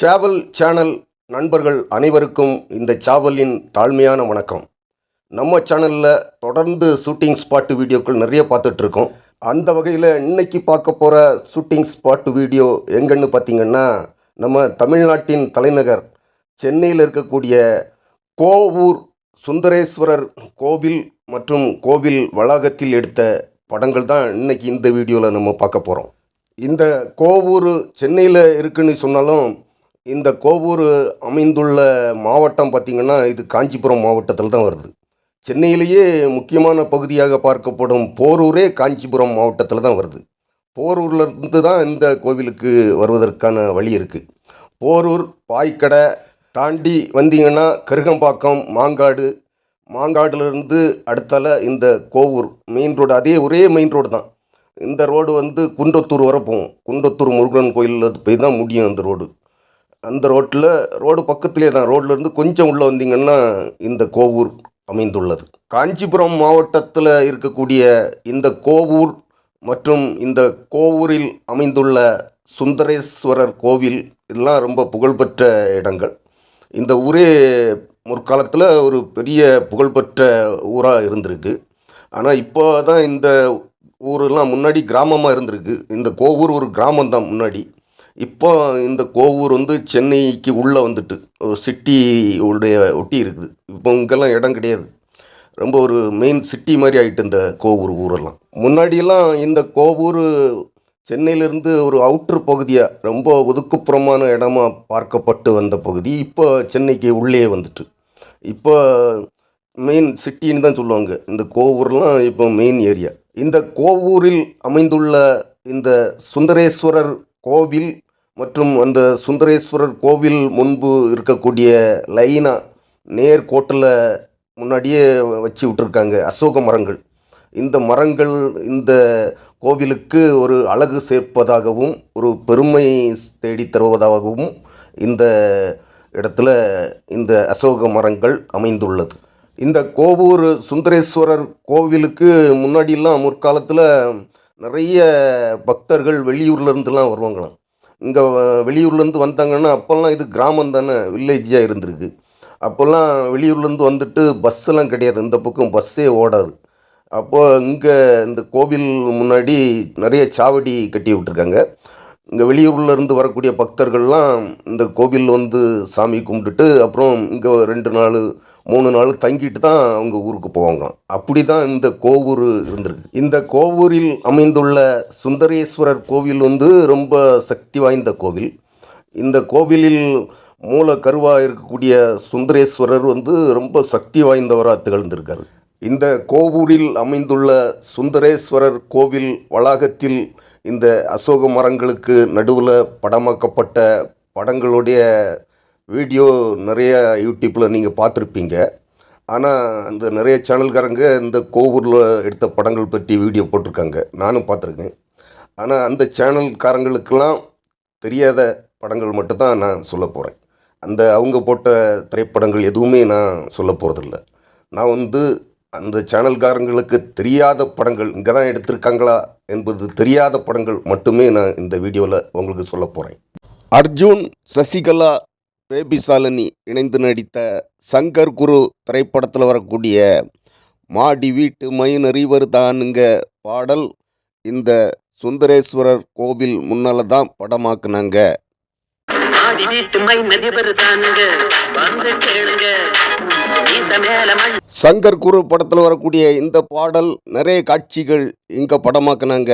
சாவல் channel நண்பர்கள் அனைவருக்கும் இந்த சாவலின் தாழ்மையான வணக்கம். நம்ம சேனலில் தொடர்ந்து ஷூட்டிங் ஸ்பாட் வீடியோக்கள் நிறைய பார்த்துட்ருக்கோம். அந்த வகையில் இன்றைக்கி பார்க்க போகிற ஷூட்டிங் ஸ்பாட் வீடியோ எங்கன்னு பார்த்திங்கன்னா, நம்ம தமிழ்நாட்டின் தலைநகர் சென்னையில் இருக்கக்கூடிய கோவூர் சுந்தரேஸ்வரர் கோவில் மற்றும் கோவில் வளாகத்தில் எடுத்த படங்கள் தான் இன்றைக்கி இந்த வீடியோவில் நம்ம பார்க்க போகிறோம். இந்த கோவூர் சென்னையில் இருக்குன்னு சொன்னாலும் இந்த கோவூர் அமைந்துள்ள மாவட்டம் பார்த்திங்கன்னா இது காஞ்சிபுரம் மாவட்டத்தில் தான் வருது. சென்னையிலேயே முக்கியமான பகுதியாக பார்க்கப்படும் போரூரே காஞ்சிபுரம் மாவட்டத்தில் தான் வருது. போரூர்லேருந்து தான் இந்த கோவிலுக்கு வருவதற்கான வழி இருக்குது. போரூர் பாய்க்கடை தாண்டி வந்தீங்கன்னா கருகம்பாக்கம் மாங்காடுலேருந்து அடுத்தால இந்த கோவூர் மெயின் ரோடு, அதே ஒரே மெயின் ரோடு தான். இந்த ரோடு குன்றத்தூர் வரை போகும். குன்றத்தூர் முருகன் கோயிலில் போய் தான் முடியும் அந்த ரோடு. அந்த ரோடு பக்கத்திலே தான், ரோட்லேருந்து கொஞ்சம் உள்ளே வந்தீங்கன்னா இந்த கோவூர் அமைந்துள்ளது. காஞ்சிபுரம் மாவட்டத்தில் இருக்கக்கூடிய இந்த கோவூர் மற்றும் இந்த கோவூரில் அமைந்துள்ள சுந்தரேஸ்வரர் கோவில் இதெல்லாம் ரொம்ப புகழ்பெற்ற இடங்கள். இந்த ஊரே முற்காலத்தில் ஒரு பெரிய புகழ்பெற்ற ஊராக இருந்திருக்கு. ஆனால் இப்போ தான் இந்த ஊரெல்லாம் முன்னாடி கிராமமாக இருந்திருக்கு. இந்த கோவூர் ஒரு கிராமம்தான் முன்னாடி. இப்போ இந்த கோவூர் சென்னைக்கு உள்ளே வந்துட்டு ஒரு சிட்டி உடைய ஒட்டி இருக்குது. இப்போ இங்கெல்லாம் இடம் கிடையாது. ரொம்ப ஒரு மெயின் சிட்டி மாதிரி ஆகிட்டு இந்த கோவூர் ஊரெல்லாம். முன்னாடியெல்லாம் இந்த கோவூர் சென்னையிலேருந்து ஒரு அவுட்ரு பகுதியாக ரொம்ப ஒதுக்குப்புறமான இடமா பார்க்கப்பட்டு வந்த பகுதி இப்போ சென்னைக்கு உள்ளே வந்துட்டு இப்போ மெயின் சிட்டின்னு தான் சொல்லுவாங்க. இந்த கோவூர்லாம் இப்போ மெயின் ஏரியா. இந்த கோவூரில் அமைந்துள்ள இந்த சுந்தரேஸ்வரர் கோவில் மற்றும் அந்த சுந்தரேஸ்வரர் கோவில் முன்பு இருக்கக்கூடிய லைனாக நேர்கோட்டில் முன்னாடியே வச்சு விட்டுருக்காங்க அசோக மரங்கள். இந்த மரங்கள் இந்த கோவிலுக்கு ஒரு அழகு சேர்ப்பதாகவும் ஒரு பெருமை தேடி தருவதாகவும் இந்த இடத்துல இந்த அசோக மரங்கள் அமைந்துள்ளது. இந்த கோவூர் சுந்தரேஸ்வரர் கோவிலுக்கு முன்னாடியெல்லாம் முற்காலத்தில் நிறைய பக்தர்கள் வெளியூர்லேருந்துலாம் வருவாங்களாம். இங்கே வெளியூர்லேருந்து வந்தாங்கன்னா அப்போல்லாம் இது கிராமம் தானே, வில்லேஜாக இருந்திருக்கு. அப்போல்லாம் வெளியூர்லேருந்து வந்துட்டு பஸ்ஸெல்லாம் கிடையாது, இந்த பக்கம் பஸ்ஸே ஓடாது. அப்போது இங்கே இந்த கோவில் முன்னாடி நிறைய சாவடி கட்டி விட்டுருக்காங்க. இங்கே வெளியூர்லேருந்து வரக்கூடிய பக்தர்கள்லாம் இந்த கோவில் சாமி கும்பிட்டுட்டு அப்புறம் இங்கே 2 நாள் 3 நாள் தங்கிட்டு தான் அவங்க ஊருக்கு போவாங்க. அப்படி தான் இந்த கோவூர் இருந்திருக்கு. இந்த கோவூரில் அமைந்துள்ள சுந்தரேஸ்வரர் கோவில் ரொம்ப சக்தி வாய்ந்த கோவில். இந்த கோவிலில் மூல கருவாக இருக்கக்கூடிய சுந்தரேஸ்வரர் ரொம்ப சக்தி வாய்ந்தவராக திகழ்ந்திருக்கார். இந்த கோவூரில் அமைந்துள்ள சுந்தரேஸ்வரர் கோவில் வளாகத்தில் இந்த அசோக மரங்களுக்கு நடுவில் படமாக்கப்பட்ட படங்களுடைய வீடியோ நிறைய யூடியூப்பில் நீங்கள் பார்த்துருப்பீங்க. ஆனால் அந்த நிறைய சேனல்காரங்க இந்த கோவூரில் எடுத்த படங்கள் பற்றி வீடியோ போட்டிருக்காங்க, நானும் பார்த்துருக்கேன். ஆனால் அந்த சேனல்காரங்களுக்கெல்லாம் தெரியாத படங்கள் மட்டும்தான் நான் சொல்ல போகிறேன். அவங்க போட்ட திரைப்படங்கள் எதுவுமே நான் சொல்ல போகிறதில்ல. நான் அந்த சேனல்காரங்களுக்கு தெரியாத படங்கள் இங்கே தான் எடுத்திருக்காங்களா என்பது தெரியாத படங்கள் மட்டுமே நான் இந்த வீடியோவில் உங்களுக்கு சொல்ல போகிறேன். அர்ஜுன், சசிகலா, பேபி சாலினி இணைந்து நடித்த சங்கர் குரு திரைப்படத்தில் வரக்கூடிய மாடி வீட்டு மைனறிவர் தானுங்க பாடல் இந்த சுந்தரேஸ்வரர் கோவில் முன்னால தான் படமாக்குனாங்க. சங்கர் குரு படத்தில் வரக்கூடிய இந்த பாடல் நிறைய காட்சிகள் இங்க படமாக்குனாங்க.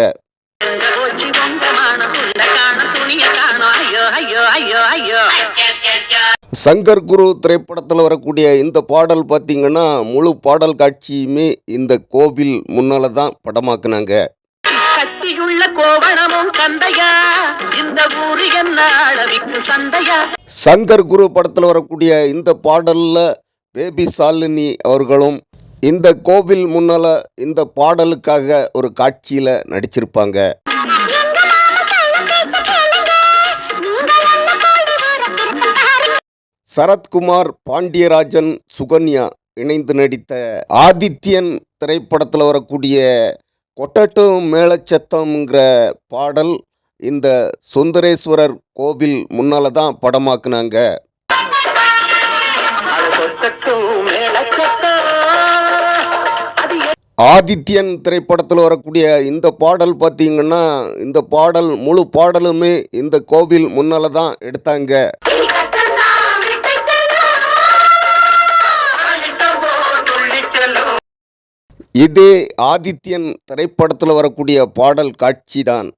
சங்கர் குரு திரைப்படத்தில் வரக்கூடிய இந்த பாடல் பார்த்தீங்கன்னா முழு பாடல் காட்சியுமே இந்த கோவில் முன்னால தான் படமாக்குனாங்க. சங்கர் குரு படத்தில் வரக்கூடிய இந்த பாடல்ல பேபி சாலினி அவர்களும் இந்த கோவில் முன்னால இந்த பாடலுக்காக ஒரு காட்சியில நடிச்சிருப்பாங்க. சரத்குமார், பாண்டியராஜன், சுகன்யா இணைந்து நடித்த ஆதித்யன் திரைப்படத்தில் வரக்கூடிய கொட்டட்டும் மேளச்சத்தம்ங்கிற பாடல் இந்த சுந்தரேஸ்வரர் கோவில் முன்னால தான் படமாக்குனாங்க. ஆதித்யன் திரைப்படத்தில் வரக்கூடிய இந்த பாடல் பார்த்தீங்கன்னா இந்த பாடல் முழு பாடலுமே இந்த கோவில் முன்னால தான் எடுத்தாங்க. இதே ஆதித்யன் திரைப்படத்தில் வரக்கூடிய பாடல் காட்சி தான்.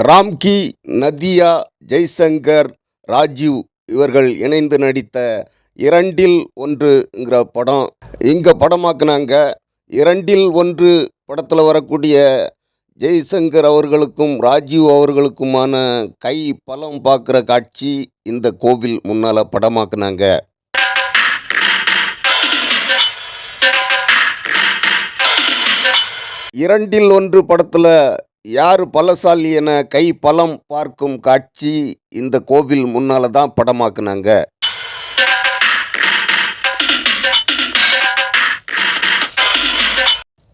ராம்கி, நதியா, ஜெய்சங்கர், ராஜீவ் இவர்கள் இணைந்து நடித்த 2ல் 1ங்கிற படம் இங்கே படமாக்குனாங்க. 2ல் 1 படத்தில் வரக்கூடிய ஜெய்சங்கர் அவர்களுக்கும் ராஜீவ் அவர்களுக்குமான கை பலம் பார்க்குற காட்சி இந்த கோவில் முன்னால் படமாக்குனாங்க. 2ல் 1 படத்தில் யார் பலசாலி என கை பலம் பார்க்கும் காட்சி இந்த கோவில் முன்னால் தான் படமாக்குனாங்க.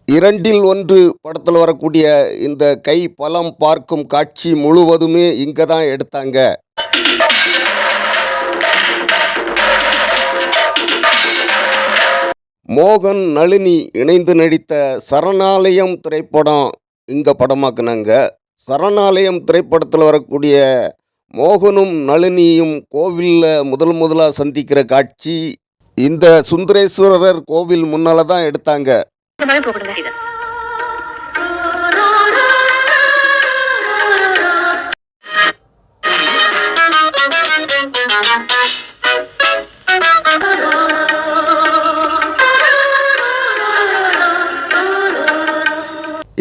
2ல் 1 படத்தில் வரக்கூடிய இந்த கை பலம் பார்க்கும் காட்சி முழுவதுமே இங்கே தான் எடுத்தாங்க. மோகன், நளினி இணைந்து நடித்த சரணாலயம் திரைப்படம் இங்கே படமாக்குனாங்க. சரணாலயம் திரைப்படத்தில் வரக்கூடிய மோகனும் நளினியும் கோவிலில் முதலாக சந்திக்கிற காட்சி இந்த சுந்தரேஸ்வரர் கோவில் முன்னால் தான் எடுத்தாங்க.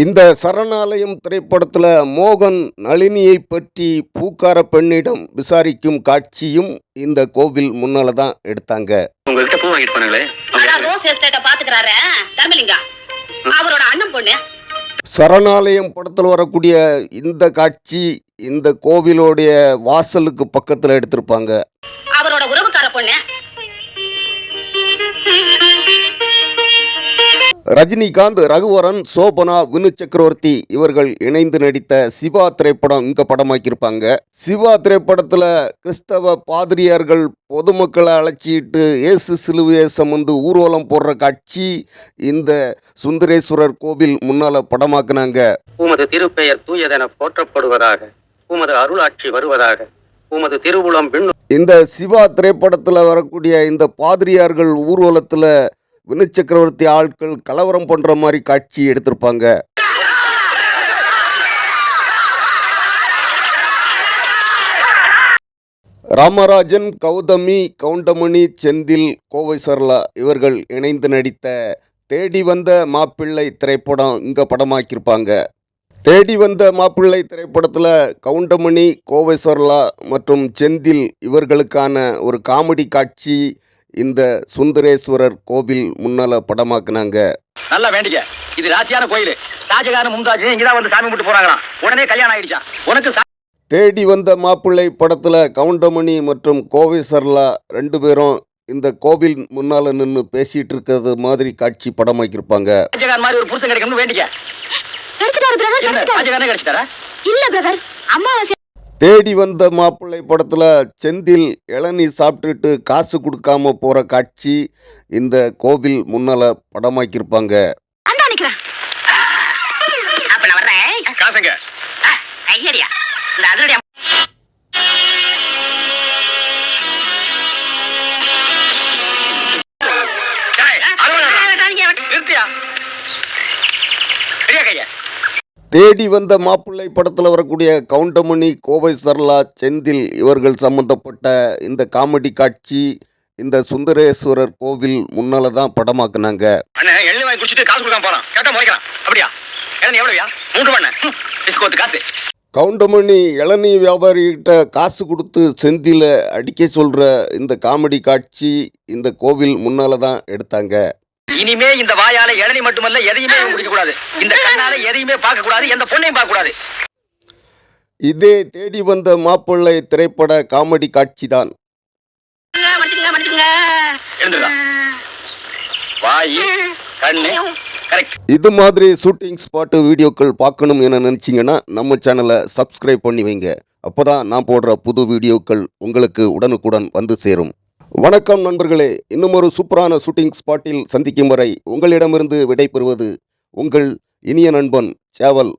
இந்த சரணாலயம் திரைப்படத்தில் மோகன் நளினியை பற்றி பூக்கார பெண்ணிடம் விசாரிக்கும் காட்சியும் இந்த கோவில் முன்னால தான் எடுத்தாங்க. உங்கள்கிட்ட பூ வாங்கிட்டு போனாங்களே அவரோட அண்ணன் பொண்ணு. சரணாலயம் படத்தில் வரக்கூடிய இந்த காட்சி இந்த கோவிலோடைய வாசலுக்கு பக்கத்தில் எடுத்திருப்பாங்க. அவரோட உறவுக்கார பொண்ணு. ரஜினிகாந்த், ரகுவரன், சோபனா, வினு சக்கரவர்த்தி இவர்கள் இணைந்து நடித்த சிவா திரைப்படம் இங்கே படமாக்கியிருப்பாங்க. சிவா திரைப்படத்தில் கிறிஸ்தவ பாதிரியார்கள் பொதுமக்களை அழைச்சிட்டு இயேசு சிலுவையை சுமந்து ஊர்வலம் போடுற காட்சி இந்த சுந்தரேஸ்வரர் கோவில் முன்னால் படமாக்குனாங்க. உமது திருப்பெயர் தூயதென போற்றப்படுவதாக, உமது அருளாட்சி வருவதாக, உமது திருவுளம். இந்த சிவா திரைப்படத்தில் வரக்கூடிய இந்த பாதிரியார்கள் ஊர்வலத்தில் வினு சக்கரவர்த்தி ஆட்கள் கலவரம் பண்ணுற மாதிரி காட்சி எடுத்திருப்பாங்க. ராமராஜன், கௌதமி, கவுண்டமணி, செந்தில், கோவை சரளா இவர்கள் இணைந்து நடித்த தேடி வந்த மாப்பிள்ளை திரைப்படம் இங்கே படமாக்கியிருப்பாங்க. தேடி வந்த மாப்பிள்ளை திரைப்படத்தில் கவுண்டமணி, கோவை சரளா மற்றும் செந்தில் இவர்களுக்கான ஒரு காமெடி காட்சி இந்த சுந்தரேஸ்வரர் கோவில் முன்னால படமாக்குனாங்க. நல்லா வேண்டிக்க, இது ராசியான கோயில். ஷாஜகான், மும்தாஜ் இங்கதான் வந்து சாமி கும்பிட்டு போறாங்களாம். உடனே கல்யாணம் ஆயிடுச்சா உனக்கு. தேடி வந்த மாப்பிள்ளை படத்துல கவுண்டமணி மற்றும் கோவை சரளா 2 பேரும் இந்த கோவில் முன்னால நின்று பேசிட்டு இருக்கிறது மாதிரி காட்சி படமாக்கியிருப்பாங்க. ஷாஜகான் மாதிரி ஒரு புருஷன் கிடைக்கணும்னு வேண்டிக்க. கிடைச்சிட்டாரு பிரதர். ஷாஜகானே கிடைச்சிட்டாரா? இல்ல பிரதர், அம்மாவாசை தேடி வந்த மாப்பிள்ளை படத்தில் செந்தில் இளநீ சாப்பிட்டுட்டு காசு கொடுக்காம போகிற காட்சி இந்த கோவில் முன்னால் படமாக்கியிருப்பாங்க. அப்ப நான் வர்றேன். காசுங்க ஐயடியா இந்த அதிரடியா நிறுத்தியா பெரிய கைய தேடி வந்த மாப்பிள்ளை படத்தில் வரக்கூடிய கவுண்டமணி, கோவை சரளா, செந்தில் இவர்கள் சம்பந்தப்பட்ட இந்த காமெடி காட்சி இந்த சுந்தரேஸ்வரர் கோவில் முன்னால தான் படமாக்குனாங்க. அண்ணன் எள்ளி வாங்கி குடிச்சிட்டு காசு கொடுக்காம போறான். கேட்டா முறைக்கிறான். அப்படியா? இளநீ எவ்வளவுயா? 3 பண்ண பிஸ்கோத்து காசு. கவுண்டமணி இளநீ வியாபாரிகிட்ட காசு கொடுத்து செந்தில அடிக்க சொல்ற இந்த காமெடி காட்சி இந்த கோவில் முன்னால தான் எடுத்தாங்க. இனிமே இந்த வாயால இளநீ மட்டுமல்ல எதையுமே குடிக்க கூடாது. இந்த கண்ணால எதையுமே பார்க்க கூடாது. எந்த பொண்ணையும் பார்க்க கூடாது. இதே தேடி வந்த மாப்பிள்ளை திரைப்பட காமெடி காட்சி தான். எழுந்துடா. வாய் கண்ணு கரெக்ட். இது மாதிரி ஷூட்டிங் ஸ்பாட்டு வீடியோக்கள் பார்க்கணும் என நினச்சிங்கன்னா நம்ம சேனலை சப்ஸ்கிரைப் பண்ணி வைங்க. அப்போதான் நான் போடுற புது வீடியோக்கள் உங்களுக்கு உடனுக்குடன் வந்து சேரும். வணக்கம் நண்பர்களே, இன்னும் ஒரு சூப்பரான ஷூட்டிங் ஸ்பாட்டில் சந்திக்கும் வரை உங்களிடமிருந்து விடைபெறுவது உங்கள் இனிய நண்பன் சேவல்.